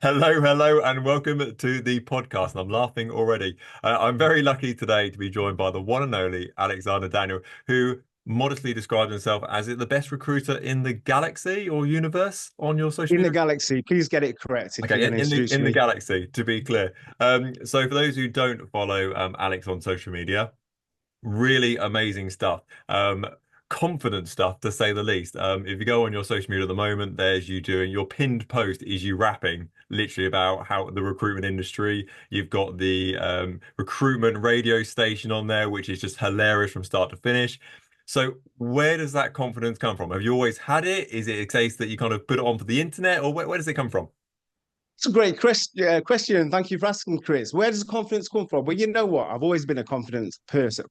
Hello, and welcome to the podcast. And I'm laughing already. I'm very lucky today to be joined by the one and only Alexander Daniel, who modestly describes himself as the best recruiter in the galaxy or universe on your social In the media. galaxy, please get it correct if you're Okay, going to introduce in the me. galaxy, to be clear. So for those who don't follow Alex on social media, really amazing stuff. Confident stuff to say the least. If you go on your social media at the moment, there's you doing your pinned post is you rapping literally about how the recruitment industry. You've got the recruitment radio station on there, which is just hilarious from start to finish. So where does that confidence come from? Have you always had it? Is it a case that you kind of put it on for the internet, or where does it come from? It's a great question. Thank you for asking, Chris. Where does the confidence come from? Well, you know what? I've always been a confident person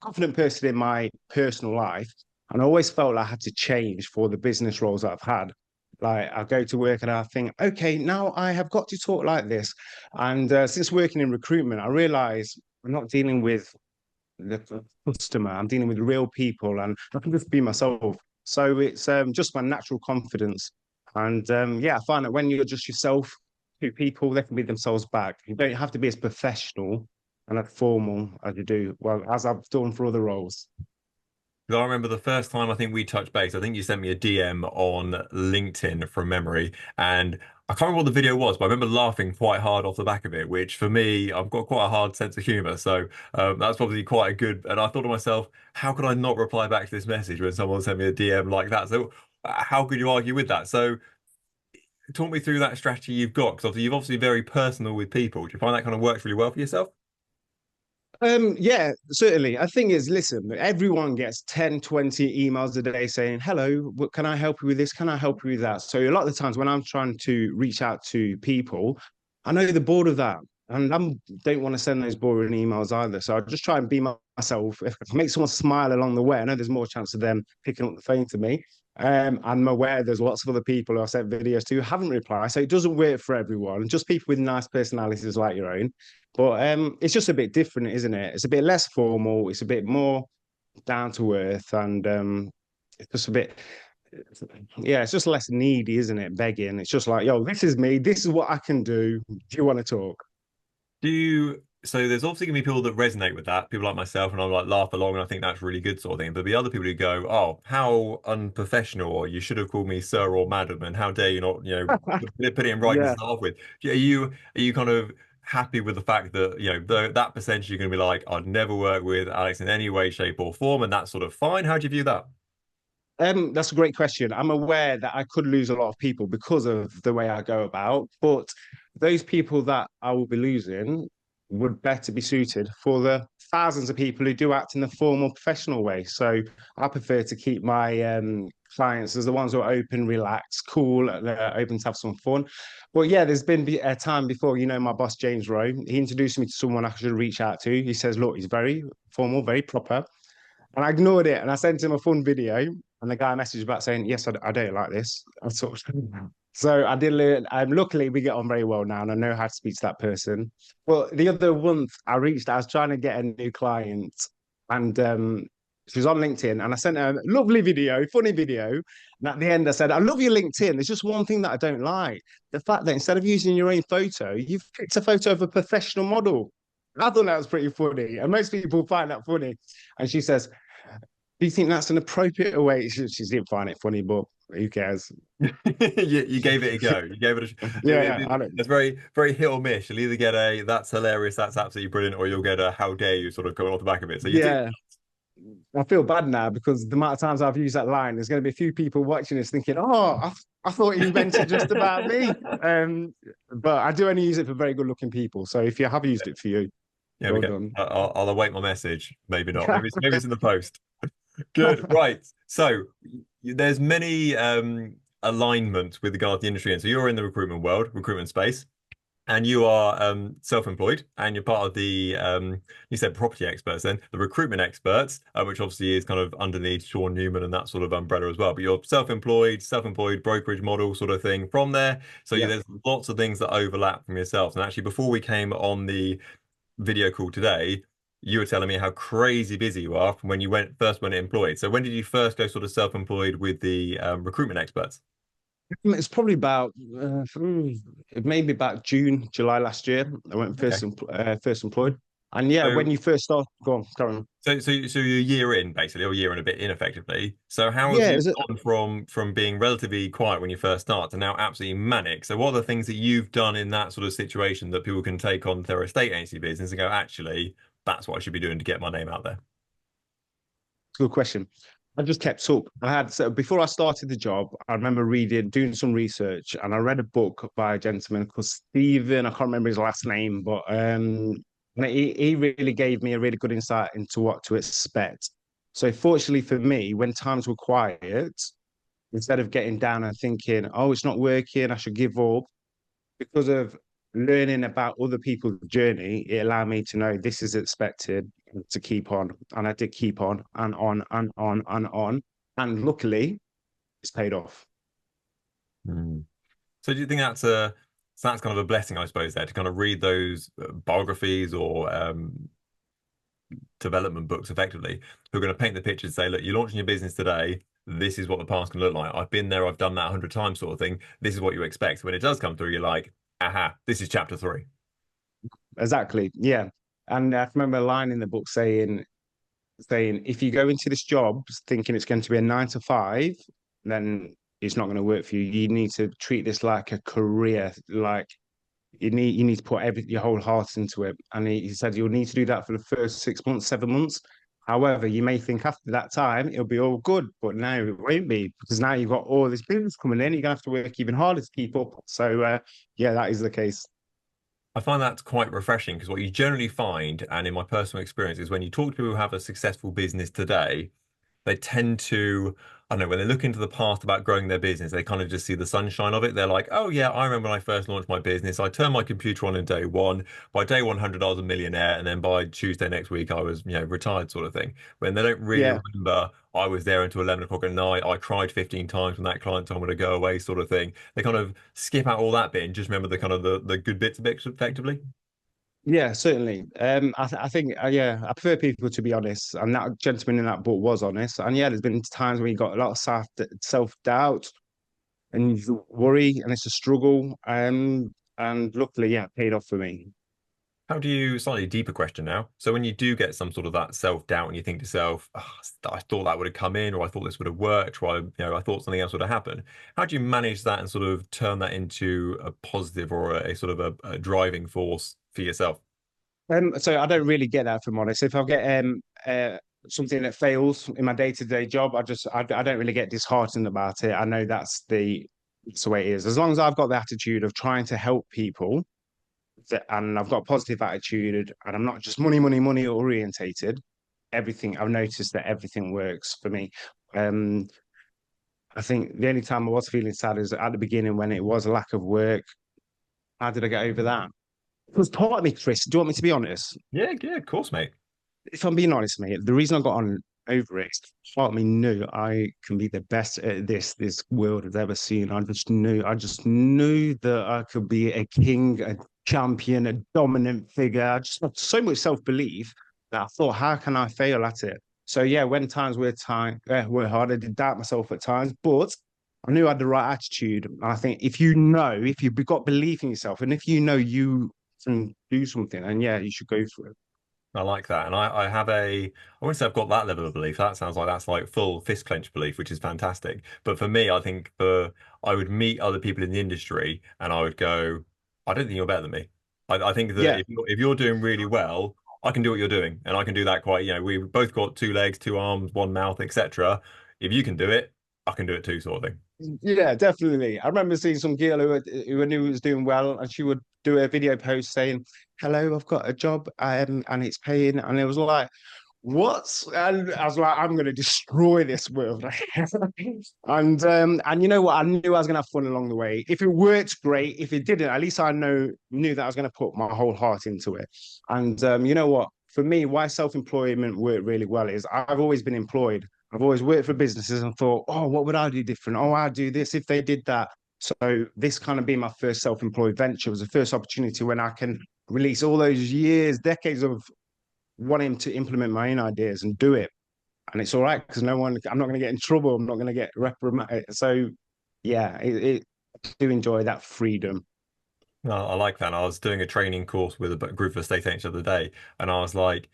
in my personal life. And I always felt like I had to change for the business roles that I've had. Like I go to work and I think, okay, now I have got to talk like this. And since working in recruitment, I realize I'm not dealing with the customer. I'm dealing with real people and I can just be myself. So it's just my natural confidence. And yeah, I find that when you're just yourself to people, they can be themselves back. You don't have to be as professional and as formal as you do, well, as I've done for other roles. 'Cause I remember the first time I think we touched base, I think you sent me a DM on LinkedIn from memory, and I can't remember what the video was, but I remember laughing quite hard off the back of it, which for me, I've got quite a hard sense of humor. So that's probably quite a good, and I thought to myself, how could I not reply back to this message when someone sent me a DM like that? So how could you argue with that? So talk me through that strategy you've got, because obviously you've obviously very personal with people. Do you find that kind of works really well for yourself? Yeah, certainly. I think is, listen, everyone gets 10, 20 emails a day saying, hello, can I help you with this? Can I help you with that? So a lot of the times when I'm trying to reach out to people, I know they're bored of that. And I don't want to send those boring emails either. So I just try and be myself. If I can make someone smile along the way, I know there's more chance of them picking up the phone to me. I'm aware there's lots of other people who I've sent videos to who haven't replied. So it doesn't work for everyone, just people with nice personalities like your own. But it's just a bit different, isn't it? It's a bit less formal. It's a bit more down to earth, and it's just a bit, yeah, it's just less needy, isn't it? Begging. It's just like, yo, this is me. This is what I can do. Do you want to talk? Do you, so there's obviously gonna be people that resonate with that, people like myself, and I'm like laugh along, and I think that's really good sort of thing. But the other people who go, "Oh, how unprofessional," or "You should have called me sir or madam," and "How dare you not, put it in writing to Yeah. start off with." Are you kind of happy with the fact that that percentage you're gonna be like, "I'd never work with Alex in any way, shape, or form," and that's sort of fine. How do you view that? That's a great question. I'm aware that I could lose a lot of people because of the way I go about, but those people that I will be losing would better be suited for the thousands of people who do act in the formal professional way. So I prefer to keep my clients as the ones who are open, relaxed, cool, open to have some fun. But yeah, there's been a time before, my boss, James Rowe, he introduced me to someone I should reach out to. He says, look, he's very formal, very proper. And I ignored it and I sent him a fun video. And the guy messaged back saying, yes, I don't like this. I sort of, so I did learn. Luckily, we get on very well now and I know how to speak to that person. But the other month, I was trying to get a new client and she was on LinkedIn and I sent her a lovely video, funny video. And at the end, I said, I love your LinkedIn. There's just one thing that I don't like. The fact that instead of using your own photo, you've picked a photo of a professional model. I thought that was pretty funny. And most people find that funny. And she says, do you think that's an appropriate way? She didn't find it funny, but who cares? You gave it a go. You gave it a. Yeah, I don't. It's very hit or miss. You'll either get a "That's hilarious, that's absolutely brilliant," or you'll get a "How dare you" sort of coming off the back of it. So you do. Yeah, I feel bad now because the amount of times I've used that line, there's going to be a few people watching this thinking, "Oh, I thought you meant it just about me." But I do only use it for very good-looking people. So if you have used it for you, Yeah, we well go. done. I'll await my message. Maybe not. Maybe it's in the post. Good. Right. So there's many alignments with regard to the industry, and so you're in the recruitment world, recruitment space, and you are self-employed, and you're part of the you said property experts, then the recruitment experts, which obviously is kind of underneath Sean Newman and that sort of umbrella as well. But you're self-employed brokerage model sort of thing from there. So Yeah. there's lots of things that overlap from yourself. And actually, before we came on the video call today, you were telling me how crazy busy you are from when you first went employed. So when did you first go sort of self-employed with the recruitment experts? It's probably about maybe about June, July last year. I went Okay. first employed, and yeah, when So you first start, go on, carry on. so you're a year in basically, or a year and a bit in effectively. So how have Yeah, you is it? gone from being relatively quiet when you first start to now absolutely manic? So what are the things that you've done in that sort of situation that people can take on their estate agency business and go, actually, that's what I should be doing to get my name out there? It's a good question. I just kept up. I had so before I started the job, I remember doing some research, and I read a book by a gentleman called Stephen. I can't remember his last name, but and he really gave me a really good insight into what to expect. So fortunately for me, when times were quiet, instead of getting down and thinking, "Oh, it's not working, I should give up," because of learning about other people's journey, it allowed me to know this is expected to keep on. And I did keep on and on and on and on. And luckily, it's paid off. Hmm. So do you think that's kind of a blessing, I suppose, there to kind of read those biographies or development books effectively who are going to paint the picture and say, look, you're launching your business today. This is what the past can look like. I've been there, I've done that 100 times, sort of thing. This is what you expect. When it does come through, you're like, aha, this is chapter three. Exactly. Yeah. And I remember a line in the book saying if you go into this job thinking it's going to be a 9 to 5, then it's not going to work for you. You need to treat this like a career, like you need to put your whole heart into it. And he said you'll need to do that for the first 6 months, 7 months. However, you may think after that time it'll be all good, but now it won't be because now you've got all this business coming in. You're gonna have to work even harder to keep up. So yeah, that is the case. I find that quite refreshing because what you generally find, and in my personal experience, is when you talk to people who have a successful business today, they tend to, I don't know, when they look into the past about growing their business, they kind of just see the sunshine of it. They're like, oh yeah, I remember when I first launched my business, I turned my computer on in day one. By day 100, I was a millionaire, and then by Tuesday next week, I was, retired, sort of thing. When they don't really Yeah, remember, I was there until 11 o'clock at night. I cried 15 times when that client told me to go away, sort of thing. They kind of skip out all that bit and just remember the kind of the good bits of it, effectively. yeah, certainly. I think yeah, I prefer people to be honest, and that gentleman in that book was honest. And yeah, there's been times when you got a lot of self doubt and you worry, and it's a struggle. And luckily, yeah, it paid off for me. How do you, slightly deeper question now. So when you do get some sort of that self-doubt and you think to yourself, oh, I thought that would have come in, or I thought this would have worked, or I thought something else would have happened. How do you manage that and sort of turn that into a positive or a sort of a driving force for yourself? So I don't really get that, if I'm honest. If I get something that fails in my day-to-day job, I don't really get disheartened about it. I know that's the way it is. As long as I've got the attitude of trying to help people, and I've got a positive attitude, and I'm not just money, money, money orientated. Everything I've noticed that everything works for me. Um, I think the only time I was feeling sad is at the beginning when it was a lack of work. How did I get over that? It was part of me, Chris. Do you want me to be honest? Yeah, yeah, of course, mate. If I'm being honest, mate, the reason I got on over it, part of me knew I can be the best at this world has ever seen. I just knew that I could be a king, a champion, a dominant figure. I just had so much self-belief that I thought, how can I fail at it? So yeah, when times were hard, I did doubt myself at times, but I knew I had the right attitude. And I think if you've got belief in yourself, and if you know you can do something, and yeah, you should go for it. I like that. And I have I wouldn't say I've got that level of belief. That sounds like that's like full fist clench belief, which is fantastic. But for me, I think I would meet other people in the industry and I would go, I don't think you're better than me. I think that Yeah, if you're doing really well, I can do what you're doing. And I can do that quite, we've both got two legs, two arms, one mouth, etc. If you can do it, I can do it too, sort of thing. yeah, definitely. I remember seeing some girl who I knew was doing well, and she would do a video post saying, "Hello, I've got a job, and it's paying," and it was like, "What?" And I was like, "I'm going to destroy this world," and you know what? I knew I was going to have fun along the way. If it worked, great. If it didn't, at least I knew that I was going to put my whole heart into it. And you know what? For me, why self-employment worked really well is I've always been employed. I've always worked for businesses and thought, oh, what would I do different? Oh, I'd do this if they did that. So this kind of being my first self-employed venture was the first opportunity when I can release all those years, decades of wanting to implement my own ideas and do it. And it's all right because I'm not going to get in trouble. I'm not going to get reprimanded. So yeah, I do enjoy that freedom. No, I like that. And I was doing a training course with a group of estate agents the other day, and I was like,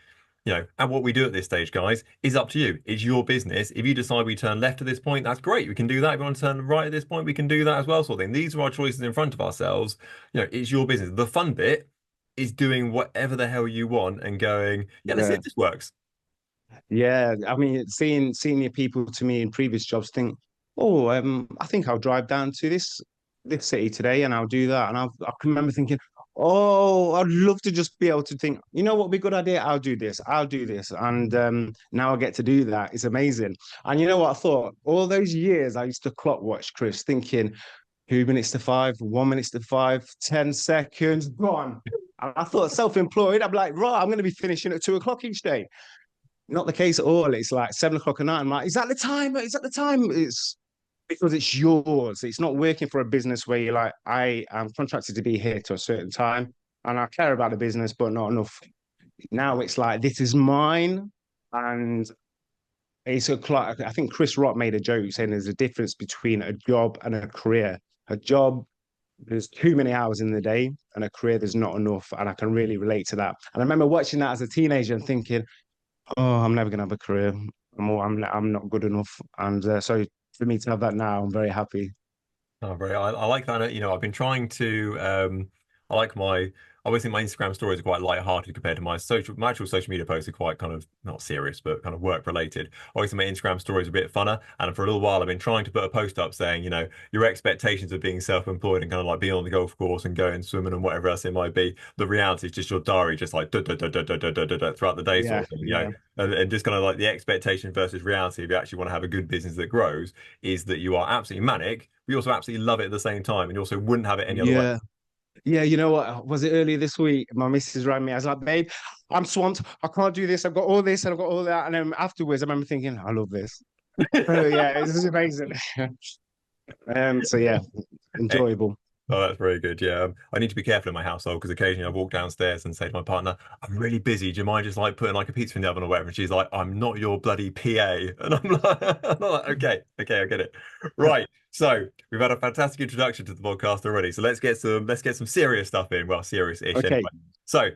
and what we do at this stage, guys, is up to you. It's your business. If you decide we turn left at this point, that's great. We can do that. If you want to turn right at this point, we can do that as well, sort of thing. These are our choices in front of ourselves. It's your business. The fun bit is doing whatever the hell you want and going, yeah, let's see Yeah. if this works. Yeah, I mean, seeing senior people to me in previous jobs think, oh, I think I'll drive down to this city today and I'll do that. And I can remember thinking, oh, I'd love to just be able to think, you know what would be a good idea? I'll do this, I'll do this. And now I get to do that. It's amazing. And you know what I thought? All those years I used to clock watch, Chris, thinking 2 minutes to five, 1 minute to five, 10 seconds, gone. And I thought self-employed, I'm like, right, I'm going to be finishing at 2 o'clock each day. Not the case at all. It's like 7 o'clock at night. I'm like, is that the time? Is that the time? It's because it's yours. It's not working for a business where you're like, I am contracted to be here to a certain time and I care about the business, but not enough. Now it's like, this is mine. And it's a, I think Chris Rock made a joke saying there's a difference between a job and a career. A job, there's too many hours in the day, and a career, there's not enough. And I can really relate to that. And I remember watching that as a teenager and thinking, oh, I'm never gonna have a career. I'm not good enough. And so for me to have that now, I'm very happy. Oh, very. I like that. I've been trying to. I like my. I always think my Instagram stories are quite light-hearted compared to my actual social media posts are quite kind of not serious, but kind of work related. I always think my Instagram stories are a bit funner. And for a little while, I've been trying to put a post up saying, your expectations of being self-employed and kind of like being on the golf course and going swimming and whatever else it might be. The reality is just your diary, just like throughout the day, sort Yeah, of thing. yeah, And just kind of like the expectation versus reality. If you actually want to have a good business that grows, is that you are absolutely manic. We also absolutely love it at the same time, and you also wouldn't have it any other way. yeah. Yeah, you know what? Was it earlier this week? My missus rang me. I was like, babe, I'm swamped. I can't do this. I've got all this and I've got all that. And then afterwards, I remember thinking, I love this. Yeah, this is amazing. So yeah, enjoyable. Oh, that's very good. Yeah, I need to be careful in my household because occasionally I walk downstairs and say to my partner, "I'm really busy. Do you mind just like putting like a pizza in the oven or whatever?" And she's like, "I'm not your bloody PA." And I'm like, "Okay, okay, I get it." Right. So we've had a fantastic introduction to the podcast already. So let's get some serious stuff in. Well, serious-ish anyway. Okay. So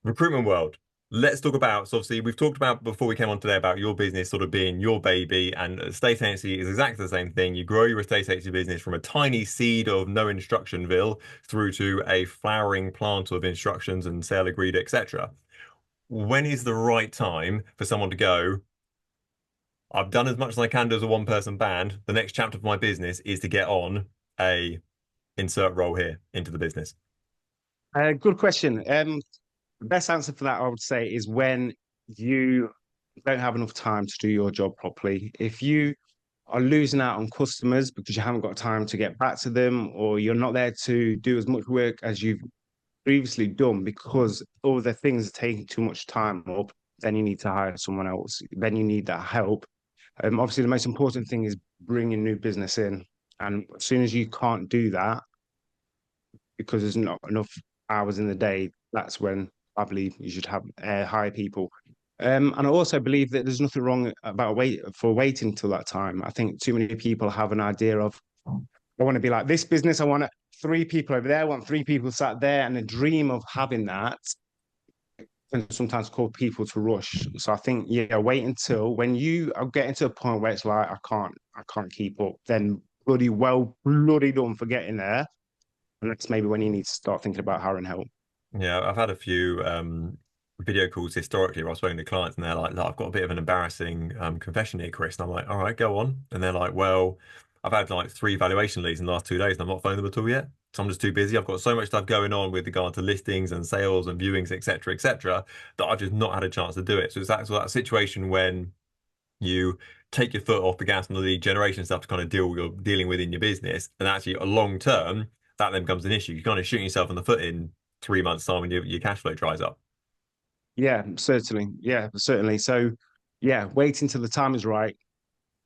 recruitment world. Let's talk about, so obviously we've talked about before we came on today about your business sort of being your baby, and estate agency is exactly the same thing. You grow your estate agency business from a tiny seed of no instructionville through to a flowering plant of instructions and sale agreed, etc. When is the right time for someone to go, I've done as much as I can do as a one person band. The next chapter of my business is to get on a insert role here into the business. Good question. The best answer for that, I would say, is when you don't have enough time to do your job properly. If you are losing out on customers because you haven't got time to get back to them, or you're not there to do as much work as you've previously done because all the things are taking too much time up, then you need to hire someone else. Then you need that help. Obviously, the most important thing is bringing new business in. And as soon as you can't do that because there's not enough hours in the day, that's when I believe you should have hire people. And I also believe that there's nothing wrong about waiting till that time. I think too many people have an idea of, I want to be like this business. I want three people over there. I want three people sat there, and the dream of having that can sometimes cause people to rush. So I think, yeah, wait until when you are getting to a point where it's like, I can't keep up. Then bloody done for getting there. And that's maybe when you need to start thinking about hiring help. Yeah, I've had a few video calls historically where I've spoken to clients and they're like, look, I've got a bit of an embarrassing confession here, Chris. And I'm like, all right, go on. And they're like, well, I've had like 3 valuation leads in the last 2 days and I'm not phoning them at all yet. So I'm just too busy. I've got so much stuff going on with regard to listings and sales and viewings, etc., that I've just not had a chance to do it. So it's that situation when you take your foot off the gas on the lead generation stuff to kind of you're dealing with in your business, and actually a long term that then becomes an issue. You're kind of shooting yourself in the foot in 3 months' time when your cash flow dries up. Yeah, certainly. Yeah, certainly. So, yeah, waiting till the time is right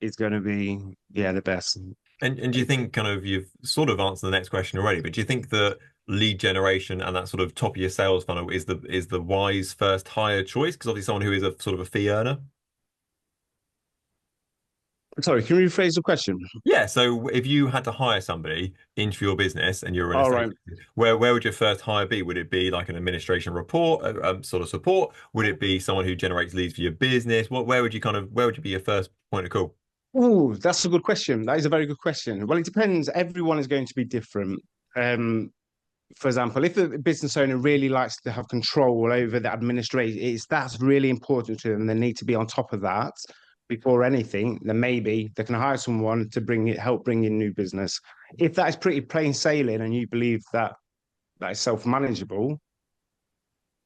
is going to be, yeah, the best. And do you think kind of you've sort of answered the next question already, but do you think that lead generation and that sort of top of your sales funnel is the wise first hire choice? Because obviously someone who is a sort of a fee earner. Sorry, can you rephrase the question? Yeah, so if you had to hire somebody into your business and you're an All estate right. agent, where would your first hire be? Would it be like an administration report, sort of support? Would it be someone who generates leads for your business? Where would you where would you be your first point of call? Oh, that's a good question. That is a very good question. Well, it depends. Everyone is going to be different. Um, for example, if a business owner really likes to have control over the administration, that's really important to them. They need to be on top of that before anything. Then maybe they can hire someone to help bring in new business. If that is pretty plain sailing, and you believe that that is self-manageable,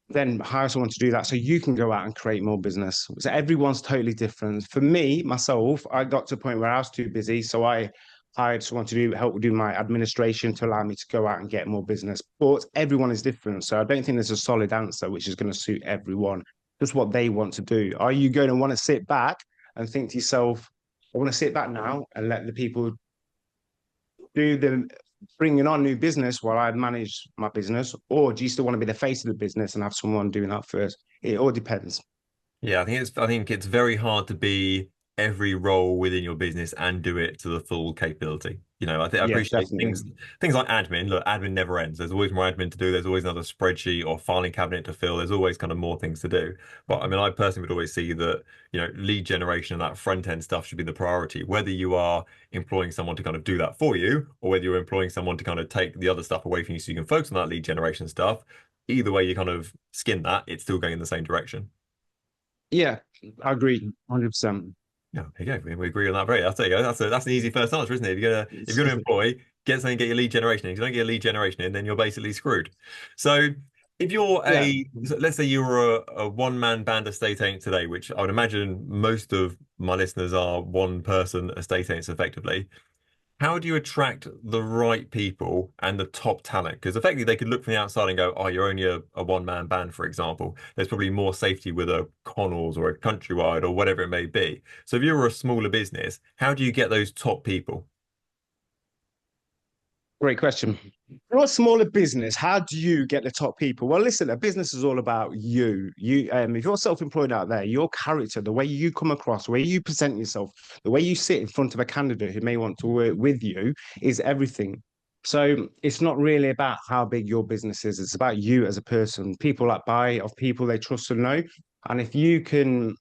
then hire someone to do that so you can go out and create more business. So everyone's totally different. For me, myself, I got to a point where I was too busy. So I hired someone to help do my administration to allow me to go out and get more business. But everyone is different. So I don't think there's a solid answer which is going to suit everyone. Just what they want to do. Are you going to want to sit back and think to yourself, I want to sit back now and let the people do the bringing on new business while I manage my business, or do you still want to be the face of the business and have someone doing that first? It all depends. Yeah, I think it's very hard to be every role within your business and do it to the full capability. You know, I Yeah, appreciate definitely. things like admin. Look, admin never ends. There's always more admin to do. There's always another spreadsheet or filing cabinet to fill. There's always kind of more things to do. But I mean, I personally would always see that, you know, lead generation and that front end stuff should be the priority. Whether you are employing someone to kind of do that for you, or whether you're employing someone to kind of take the other stuff away from you so you can focus on that lead generation stuff, either way you kind of skin that, it's still going in the same direction. Yeah, I agree, 100%. Yeah, there you go. We agree on that. Very. There you go. That's an easy first answer, isn't it? If you're gonna employ, get something, get your lead generation in. If you don't get your lead generation in, then you're basically screwed. So if you're Yeah, let's say you're a one-man band estate agent today, which I would imagine most of my listeners are one-person estate agents effectively. How do you attract the right people and the top talent? Because effectively they could look from the outside and go, oh, you're only a one-man band, for example. There's probably more safety with a Connells or a Countrywide or whatever it may be. So if you're a smaller business, how do you get those top people? great question. For a smaller business, how do you get the top people? Well, listen, a business is all about you. If you're self-employed out there, your character, the way you come across, the way you present yourself, the way you sit in front of a candidate who may want to work with you is everything. So it's not really about how big your business is. It's about you as a person. People that buy of people they trust and know. And if you can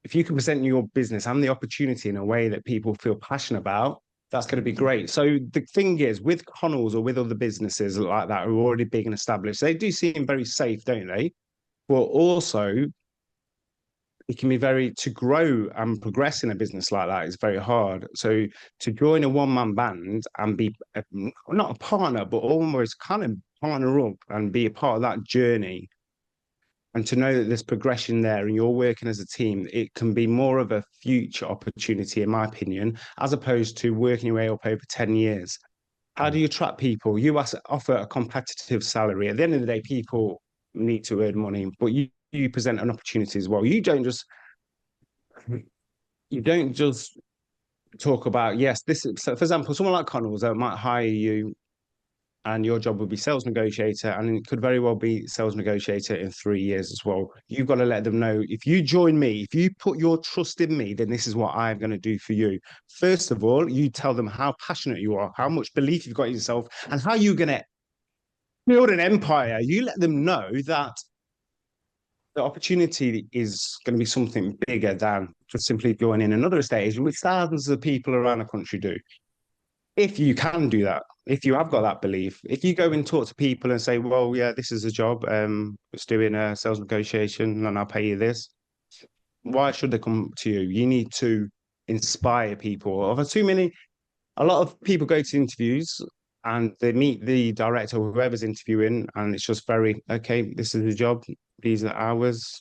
present your business and the opportunity in a way that people feel passionate about, that's going to be great. So the thing is, with Connells or with other businesses like that who are already big and established, they do seem very safe, don't they? But also, it can be to grow and progress in a business like that is very hard. So to join a one-man band and be not a partner, but almost kind of partner up and be a part of that journey, and to know that there's progression there and you're working as a team, it can be more of a future opportunity, in my opinion, as opposed to working your way up over 10 years. How do you attract people? You offer a competitive salary. At the end of the day, people need to earn money, but you present an opportunity as well. You don't just talk about, yes, this is, so for example, someone like Connells that might hire you and your job would be sales negotiator, and it could very well be sales negotiator in 3 years as well. You've got to let them know, if you join me, if you put your trust in me, then this is what I'm going to do for you. First of all, you tell them how passionate you are, how much belief you've got in yourself, and how you're going to build an empire. You let them know that the opportunity is going to be something bigger than just simply joining another estate agent, which thousands of people around the country do. If you can do that, if you have got that belief, if you go and talk to people and say, well, yeah, this is a job, it's doing a sales negotiation and I'll pay you this, why should they come to you? You need to inspire people. Over too many, a lot of people go to interviews and they meet the director or whoever's interviewing, and it's just very, okay, this is the job, these are hours.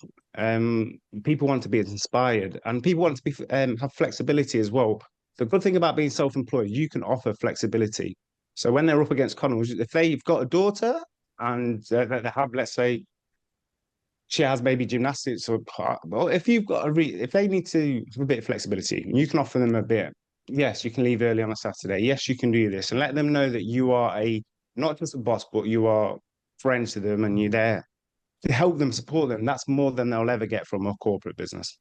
People want to be inspired, and people want to be have flexibility as well. The good thing about being self-employed, you can offer flexibility. So when they're up against Connells, if they've got a daughter and they have, let's say, she has maybe gymnastics or well, if you've got if they need to have a bit of flexibility, you can offer them a bit. Yes, you can leave early on a Saturday. Yes, you can do this, and let them know that you are a not just a boss, but you are friends to them, and you're there to help them, support them. That's more than they'll ever get from a corporate business.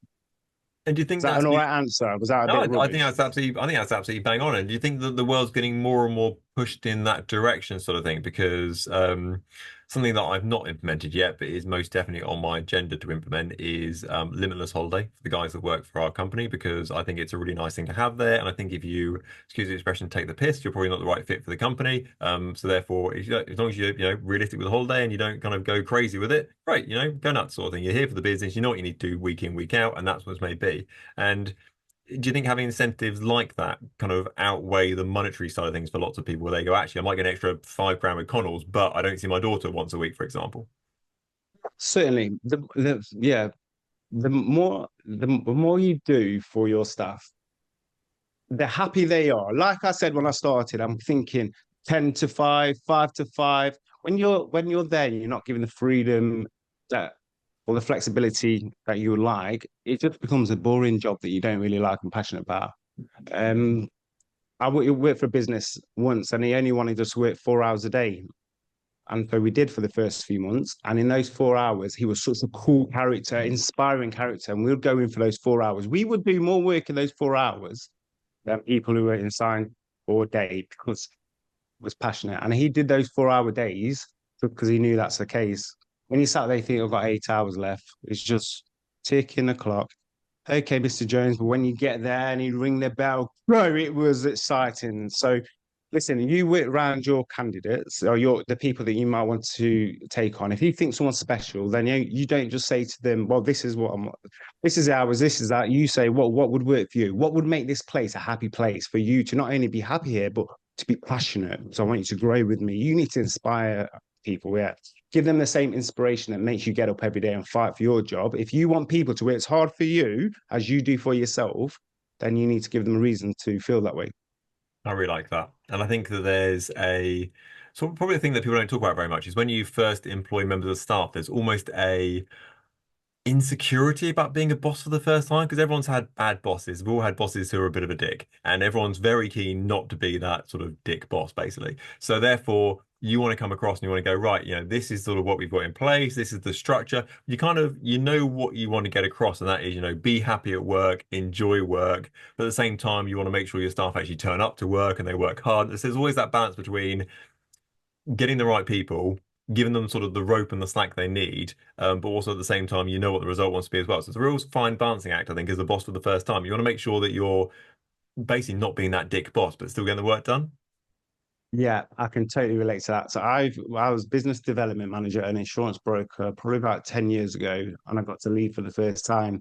And do you Is think that that's an all the right answer? Was that a No, bit I think rubbish? that's absolutely, I think that's absolutely bang on. And do you think that the world's getting more and more pushed in that direction, sort of thing? Because something that I've not implemented yet, but is most definitely on my agenda to implement, is limitless holiday for the guys that work for our company, because I think it's a really nice thing to have there. And I think if you, excuse the expression, take the piss, you're probably not the right fit for the company. So therefore, if you, as long as you're, realistic with the holiday and you don't kind of go crazy with it, great, go nuts, sort of thing. You're here for the business, you know what you need to do week in, week out, and that's what it's may be. And do you think having incentives like that kind of outweigh the monetary side of things for lots of people where they go, actually, I might get an extra 5 grand with Connells, but I don't see my daughter once a week, for example? Certainly. Yeah, the more you do for your staff, the happy they are. Like I said when I started, I'm thinking 10 to 5, 5 to 5. When you're there, you're not given the freedom that or the flexibility that you would like, it just becomes a boring job that you don't really like and passionate about. Um, worked for a business once and he only wanted us to work 4 hours a day. And so we did for the first few months. And in those 4 hours, he was such a cool character, inspiring character. And we would go in for those 4 hours. We would do more work in those 4 hours than people who were inside all day because he was passionate. And he did those 4 hour days because he knew that's the case. When you sat there, you think I've got 8 hours left. It's just ticking the clock. Okay, Mr. Jones, but when you get there and you ring the bell, bro, it was exciting. So listen, you work around your candidates or the people that you might want to take on. If you think someone's special, then you don't just say to them, well, this is ours, this is that. You say, what would work for you? What would make this place a happy place for you to not only be happy here, but to be passionate? So I want you to grow with me. You need to inspire people, yeah. Give them the same inspiration that makes you get up every day and fight for your job. If you want people to work as hard for you as you do for yourself, then you need to give them a reason to feel that way. I really like that. And I think that there's so probably a thing that people don't talk about very much is when you first employ members of staff, there's almost a insecurity about being a boss for the first time because everyone's had bad bosses. We've all had bosses who are a bit of a dick, and everyone's very keen not to be that sort of dick boss, basically. So therefore, you want to come across and you want to go, right, this is sort of what we've got in place. This is the structure. You kind of, what you want to get across, and that is, be happy at work, enjoy work, but at the same time, you want to make sure your staff actually turn up to work and they work hard. There's always that balance between getting the right people, giving them sort of the rope and the slack they need, but also at the same time, you know what the result wants to be as well. So it's a real fine balancing act, I think, as a boss for the first time. You want to make sure that you're basically not being that dick boss, but still getting the work done. Yeah, I can totally relate to that. So I was business development manager at an insurance broker probably about 10 years ago, and I got to leave for the first time.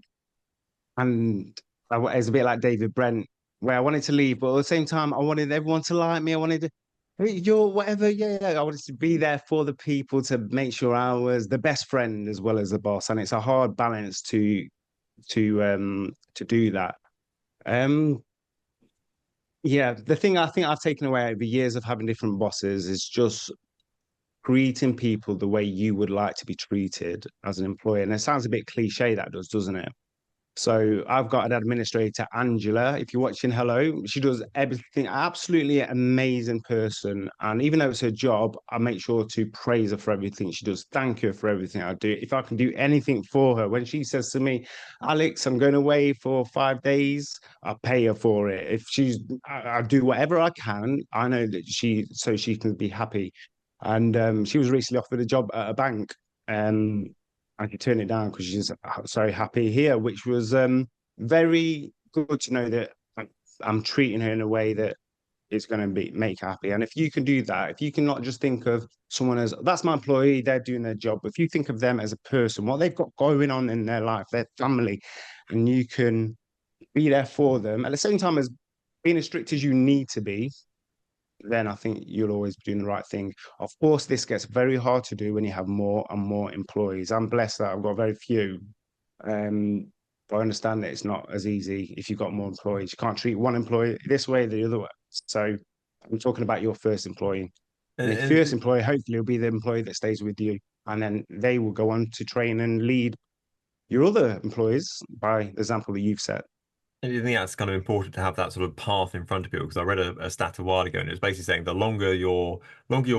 And it was a bit like David Brent, where I wanted to leave, but at the same time, I wanted everyone to like me. I wanted to, "Hey, you're whatever, yeah, yeah." I wanted to be there for the people to make sure I was the best friend as well as the boss. And it's a hard balance to do that. Um, yeah, the thing I think I've taken away over years of having different bosses is just treating people the way you would like to be treated as an employee. And it sounds a bit cliche, that does, doesn't it? So I've got an administrator, Angela. If you're watching, hello. She does everything. Absolutely amazing person. And even though it's her job, I make sure to praise her for everything she does. Thank her for everything I do. If I can do anything for her, when she says to me, Alex, I'm going away for 5 days, I pay her for it. If I do whatever I can. I know that so she can be happy. And she was recently offered a job at a bank. Um, I could turn it down because she's so happy here, which was very good to know that I'm treating her in a way that is going to make her happy. And if you can do that, if you can not just think of someone as that's my employee, they're doing their job. If you think of them as a person, what they've got going on in their life, their family, and you can be there for them at the same time as being as strict as you need to be, then I think you'll always be doing the right thing. Of course, this gets very hard to do when you have more and more employees. I'm blessed that I've got very few. Um, but I understand that it's not as easy if you've got more employees. You can't treat one employee this way or the other way. So I'm talking about your first employee. And the first And, employee hopefully will be the employee that stays with you. And then they will go on to train and lead your other employees by the example that you've set. And you think that's kind of important to have that sort of path in front of people? Because I read a stat a while ago, and it was basically saying the longer your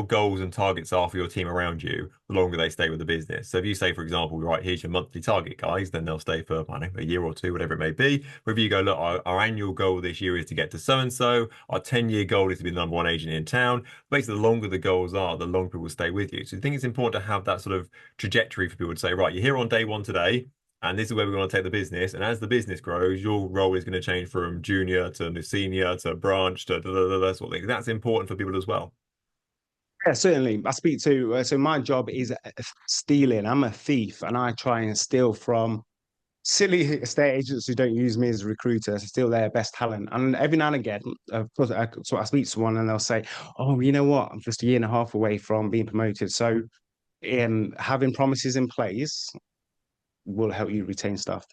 goals and targets are for your team around you, the longer they stay with the business. So if you say, for example, right, here's your monthly target, guys, then they'll stay for, I don't know, a year or two, whatever it may be. But if you go, look, our annual goal this year is to get to so and so, our 10-year goal is to be the number one agent in town. Basically, the longer the goals are, the longer people will stay with you. So I think it's important to have that sort of trajectory for people to say, right, you're here on day one today, and this is where we want to take the business. And as the business grows, your role is going to change from junior to senior to branch to that sort of thing. That's important for people as well. Yeah, certainly. I speak to, so my job is stealing. I'm a thief and I try and steal from silly estate agents who don't use me as a recruiter to steal their best talent. And every now and again, of course, so I speak to someone and they'll say, "Oh, you know what? I'm just a year and a half away from being promoted." So, having promises in place will help you retain staff.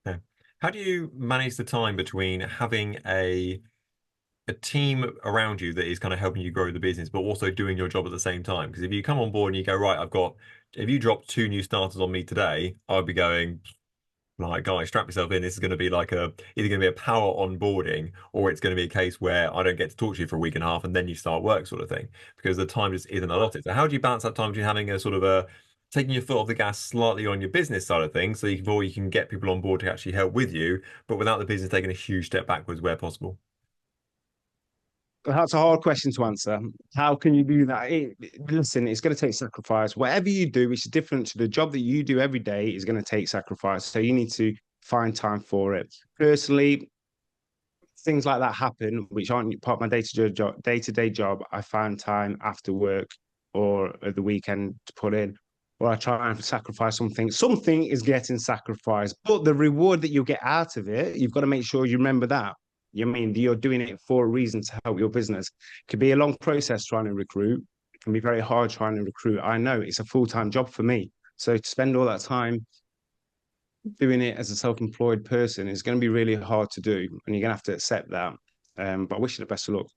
Okay. How do you manage the time between having a team around you that is kind of helping you grow the business, but also doing your job at the same time? Because if you come on board and you go, right, if you drop two new starters on me today, I'd be going, like, guys, strap yourself in. This is going to be like either going to be a power onboarding, or it's going to be a case where I don't get to talk to you for a week and a half and then you start work sort of thing, because the time just isn't allotted. So how do you balance that time between having a sort of a taking your foot off the gas slightly on your business side of things, so you can get people on board to actually help with you, but without the business taking a huge step backwards where possible? That's a hard question to answer. How can you do that? Listen, it's going to take sacrifice. Whatever you do, which is different to the job that you do every day, is going to take sacrifice. So you need to find time for it. Personally, things like that happen, which aren't part of my day-to-day job. I find time after work or at the weekend to put in, or I try and sacrifice something. Something is getting sacrificed, but the reward that you get out of it, you've got to make sure you remember that. You mean you're doing it for a reason to help your business. It could be a long process trying to recruit. It can be very hard trying to recruit. I know it's a full-time job for me. So to spend all that time doing it as a self-employed person is going to be really hard to do, and you're going to have to accept that. But I wish you the best of luck.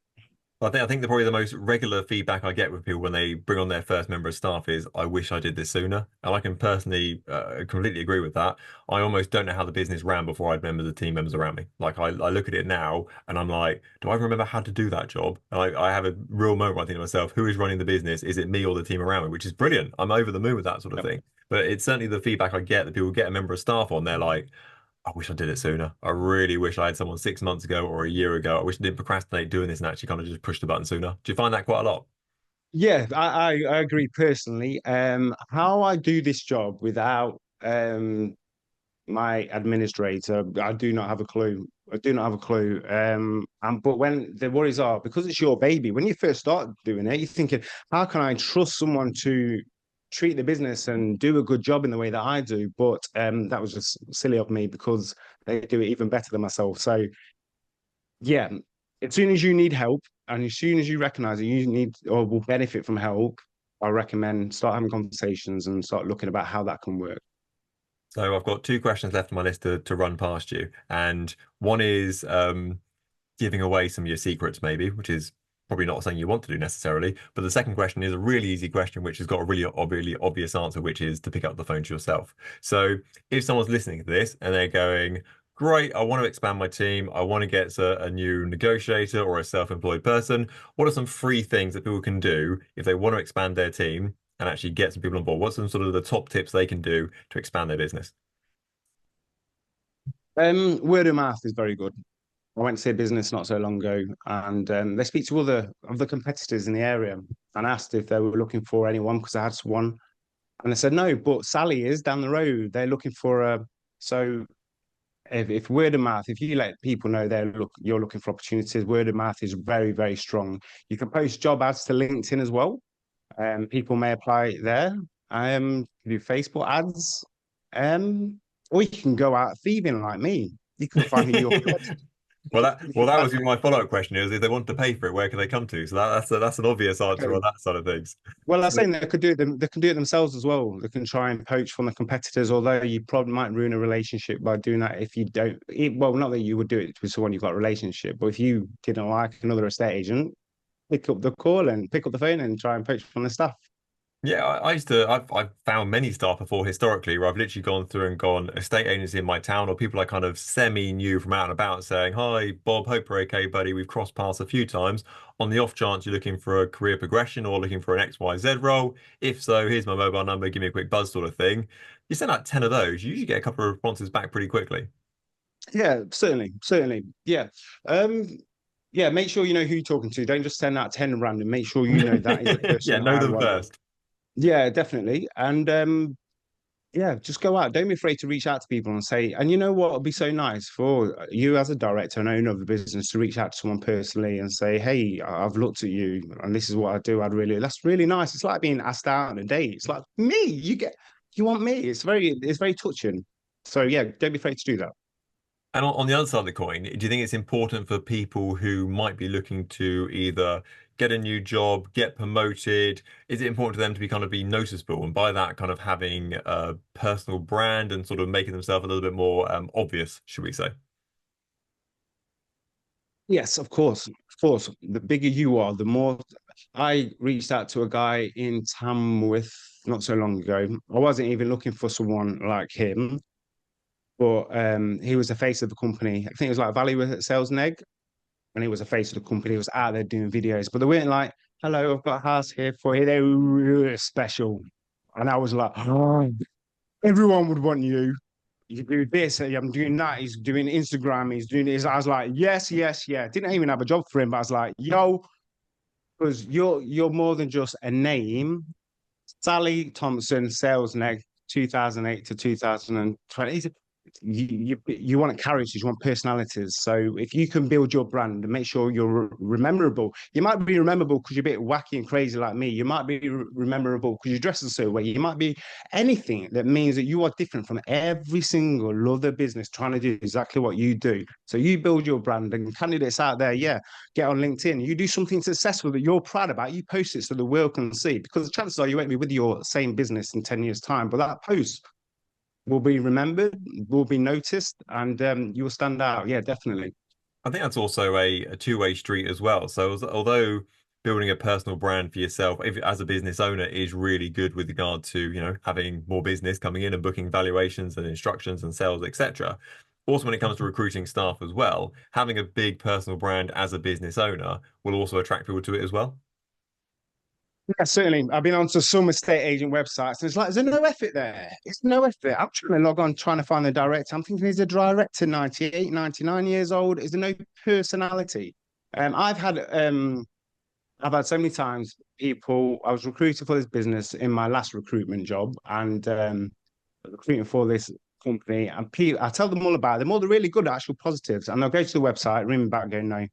I think probably the most regular feedback I get with people when they bring on their first member of staff is, "I wish I did this sooner." And I can personally completely agree with that. I almost don't know how the business ran before I had members of the team members around me. Like I look at it now and I'm like, do I remember how to do that job? And I have a real moment where I think to myself, who is running the business? Is it me or the team around me? Which is brilliant. I'm over the moon with that sort of Yep. thing. But it's certainly the feedback I get that people get a member of staff on. They're like, I wish I did it sooner. I really wish I had someone 6 months ago or a year ago. I wish I didn't procrastinate doing this and actually kind of just push the button sooner. Do you find that quite a lot? Yeah, I agree personally. How I do this job without my administrator, I do not have a clue. I do not have a clue. And but when the worries are, because it's your baby, when you first start doing it, you're thinking, how can I trust someone to treat the business and do a good job in the way that I do? But that was just silly of me because they do it even better than myself. So yeah, as soon as you need help and as soon as you recognize that you need or will benefit from help, I recommend start having conversations and start looking about how that can work. So I've got two questions left on my list to run past you. And one is giving away some of your secrets, maybe, which is probably not something you want to do necessarily. But the second question is a really easy question, which has got a really obvious answer, which is to pick up the phone to yourself. So if someone's listening to this and they're going, great, I want to expand my team, I want to get a new negotiator or a self-employed person, what are some free things that people can do if they want to expand their team and actually get some people on board? What's some sort of the top tips they can do to expand their business? Word of mouth is very good. I went to see a business not so long ago, and they speak to other of the competitors in the area and asked if they were looking for anyone because I had one, and they said no, but Sally is down the road. They're looking for a so if word of mouth, if you let people know you're looking for opportunities, word of mouth is very strong. You can post job ads to LinkedIn as well. People may apply there. Do Facebook ads. Or you can go out thieving like me. You can find who your competitors. That was my follow-up question is if they want to pay for it, where can they come to? So that's an obvious answer on that side of things. Well, I was So, saying they could do it. They can do it themselves as well. They can try and poach from the competitors. Although you probably might ruin a relationship by doing that if you don't. Well, not that you would do it with someone you've got a relationship, but if you didn't like another estate agent, pick up the call and pick up the phone and try and poach from the staff. Yeah, I used to. I've found many staff before historically where I've literally gone through and gone estate agency in my town or people I kind of semi knew from out and about saying, "Hi, Bob. Hope you're okay, buddy. We've crossed paths a few times. On the off chance you're looking for a career progression or looking for an XYZ role, if so, here's my mobile number. Give me a quick buzz, sort of thing." You send out 10 of those, you usually get a couple of responses back pretty quickly. Yeah, certainly, certainly. Yeah. Um, yeah, make sure you know who you're talking to. Don't just send out 10 random. Make sure you know that is the Yeah, person know I them want. first. Yeah, definitely. And yeah, just go out. Don't be afraid to reach out to people and say, and you know what would be so nice for you as a director and owner of the business to reach out to someone personally and say, hey, I've looked at you and this is what I do. That's really nice. It's like being asked out on a date. It's like me, you want me. It's very touching. So yeah, don't be afraid to do that. And on the other side of the coin, do you think it's important for people who might be looking to either get a new job, get promoted? Is it important to them to be kind of be noticeable and by that kind of having a personal brand and sort of making themselves a little bit more obvious, should we say? Yes, of course. Of course. The bigger you are, the more I reached out to a guy in Tamworth not so long ago. I wasn't even looking for someone like him, but he was the face of the company. I think it was like Value Sales and Egg, and he was the face of the company. He was out there doing videos, but they weren't like, hello, I've got a house here for you. They were really special. And I was like, oh, everyone would want you. You do this, I'm doing that. He's doing Instagram, he's doing this. I was like, yes, yes, yeah. Didn't even have a job for him, but I was like, yo, because you're more than just a name. Sally Thompson, sales neck, 2008 to 2020. You want characters, you want personalities. So if you can build your brand and make sure you're rememberable, you might be rememberable because you're a bit wacky and crazy like me. You might be rememberable because you dress a certain way. You might be anything that means that you are different from every single other business trying to do exactly what you do. So you build your brand and candidates out there, yeah, get on LinkedIn. You do something successful that you're proud about. You post it so the world can see because the chances are you won't be with your same business in 10 years' time. But that post will be remembered, will be noticed, and you will stand out. Yeah, definitely. I think that's also a two-way street as well. So although building a personal brand for yourself, if as a business owner is really good with regard to, having more business coming in and booking valuations and instructions and sales, etc. Also, when it comes to recruiting staff as well, having a big personal brand as a business owner will also attract people to it as well. Yeah, certainly. I've been onto some estate agent websites, and it's like, there's no effort there. It's no effort. I'm trying to log on, trying to find the director. I'm thinking, he's a director, 98, 99 years old. Is there no personality? Um, I've had um, I've had so many times people. I was recruited for this business in my last recruitment job, and recruiting for this company. And people, I tell them all about them, all the really good actual positives, and they'll go to the website, ring me back, go, no,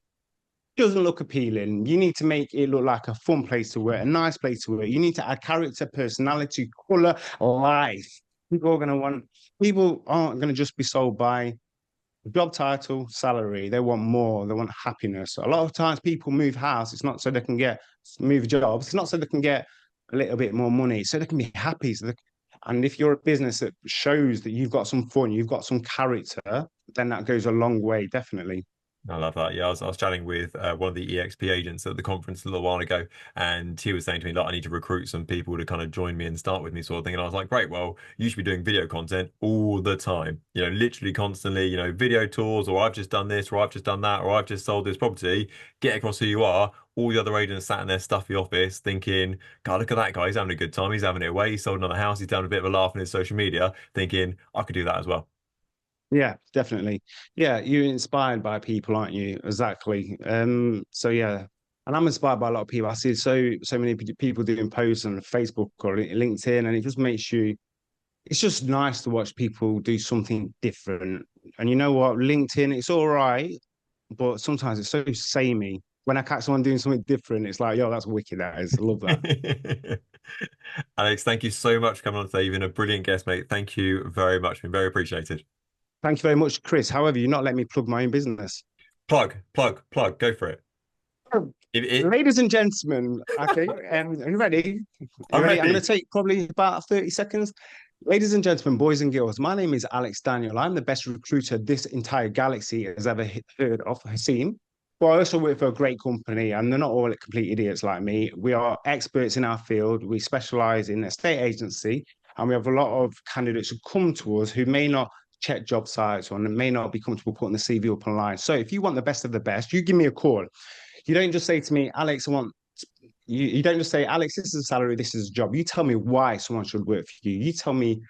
doesn't look appealing. You need to make it look like a fun place to work, a nice place to work. You need to add character, personality, color, life. People are going to want. People aren't going to just be sold by job title, salary. They want more. They want happiness. A lot of times, people move house. It's not so they can get move jobs. It's not so they can get a little bit more money. So they can be happy. And if you're a business that shows that you've got some fun, you've got some character, then that goes a long way, definitely. I love that. Yeah, I was chatting with one of the EXP agents at the conference a little while ago, and he was saying to me, like, I need to recruit some people to kind of join me and start with me, sort of thing. And I was like, great, well, you should be doing video content all the time, literally constantly, video tours, or I've just done this, or I've just done that, or I've just sold this property, get across who you are. All the other agents sat in their stuffy office thinking, God, look at that guy. He's having a good time. He's having it away. He's sold another house. He's having a bit of a laugh on his social media, thinking, I could do that as well. Yeah, definitely. Yeah, you're inspired by people, aren't you? Exactly. So yeah, and I'm inspired by a lot of people. I see so many people doing posts on Facebook or LinkedIn, and it just makes you. It's just nice to watch people do something different. And you know what, LinkedIn, it's all right, but sometimes it's so samey. When I catch someone doing something different, it's like, yo, that's wicked. That is, I love that. Alex, thank you so much for coming on today. You've been a brilliant guest, mate. Thank you very much. Been very appreciated. Thank you very much, Chris. However, you're not letting me plug my own business. Plug, plug, plug. Go for it. Ladies and gentlemen, okay, are you ready? Are you I'm ready? I'm going to ready. take probably about 30 seconds. Ladies and gentlemen, boys and girls, my name is Alex Daniel. I'm the best recruiter this entire galaxy has ever heard of, seen. But I also work for a great company, and they're not all complete idiots like me. We are experts in our field. We specialize in estate agency, and we have a lot of candidates who come to us who may not check job sites or may not be comfortable putting the CV up online. So if you want the best of the best, you give me a call. You don't just say to me, Alex, I want you don't just say, Alex, this is a salary, this is a job. You tell me why someone should work for you. You tell me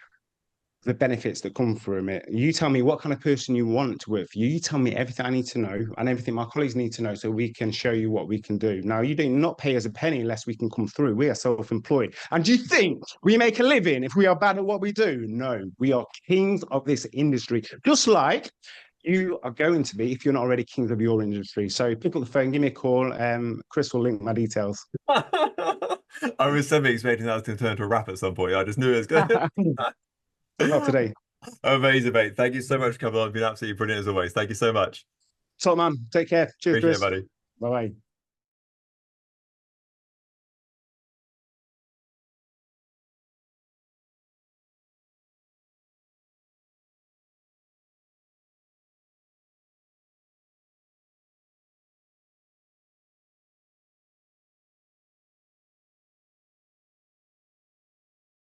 the benefits that come from it. You tell me what kind of person you want to work for you. You tell me everything I need to know and everything my colleagues need to know so we can show you what we can do. Now, you do not pay us a penny unless we can come through. We are self-employed. And do you think we make a living if we are bad at what we do? No, we are kings of this industry. Just like you are going to be if you're not already kings of your industry. So pick up the phone, give me a call. Chris will link my details. I was semi-expecting that was going to turn into a rap at some point. I just knew it was going to. Not today. Amazing, mate. Thank you so much for coming on. It's been absolutely brilliant as always. Thank you so much. So, man, take care. Cheers, Appreciate it, Chris. buddy. Bye-bye.